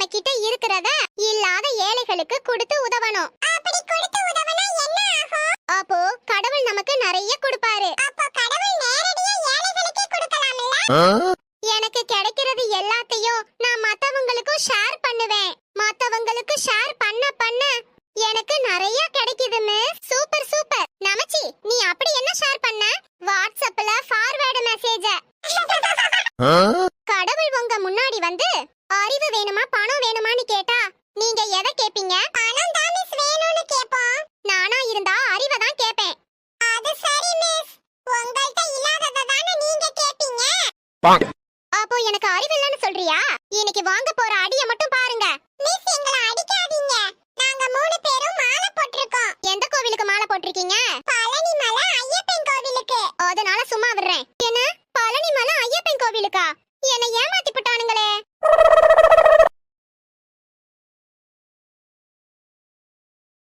நம்ம கிட்ட இருக்கிறத இல்லாத ஏழைகளுக்கு கொடுத்து உதவணும். அப்படி கொடுத்து உதவனா என்ன ஆகும்? அப்போ கடவுள் நமக்கு நிறைய கொடுப்பாரு. அப்போ கடவுள் நேரடியா ஏழைகளுக்கு கொடுக்கலாம்ல? எனக்கு கிடைக்கிறது எல்லாத்தையும் நான் மத்தவங்களுக்கு ஷேர் பண்ணுவேன். மத்தவங்களுக்கு ஷேர் பண்ண பண்ண எனக்கு நிறைய கிடைக்குது மிஸ். Super super. நமச்சி, நீ அப்படி என்ன ஷேர் பண்ண? வாட்ஸ்அப்ல ஃபார்வர்ட் மெசேஜ். கடவுள் உங்க முன்னாடி வந்து அறிவு வேணுமா பணம் வேணுமான்னு கேட்டா நீங்க எதை கேப்பீங்க? பணம் தான் மிஸ் வேணும்னு கேப்போம். நானா இருந்தா அறிவை தான் கேப்பேன். அது சரி மிஸ், உங்கள்ட்ட இல்லாதத தான நீங்க கேப்பீங்க. அப்போ எனக்கு அறிவு இல்லன்னு சொல்றியா? இன்னைக்கு வாங்க போற அடிய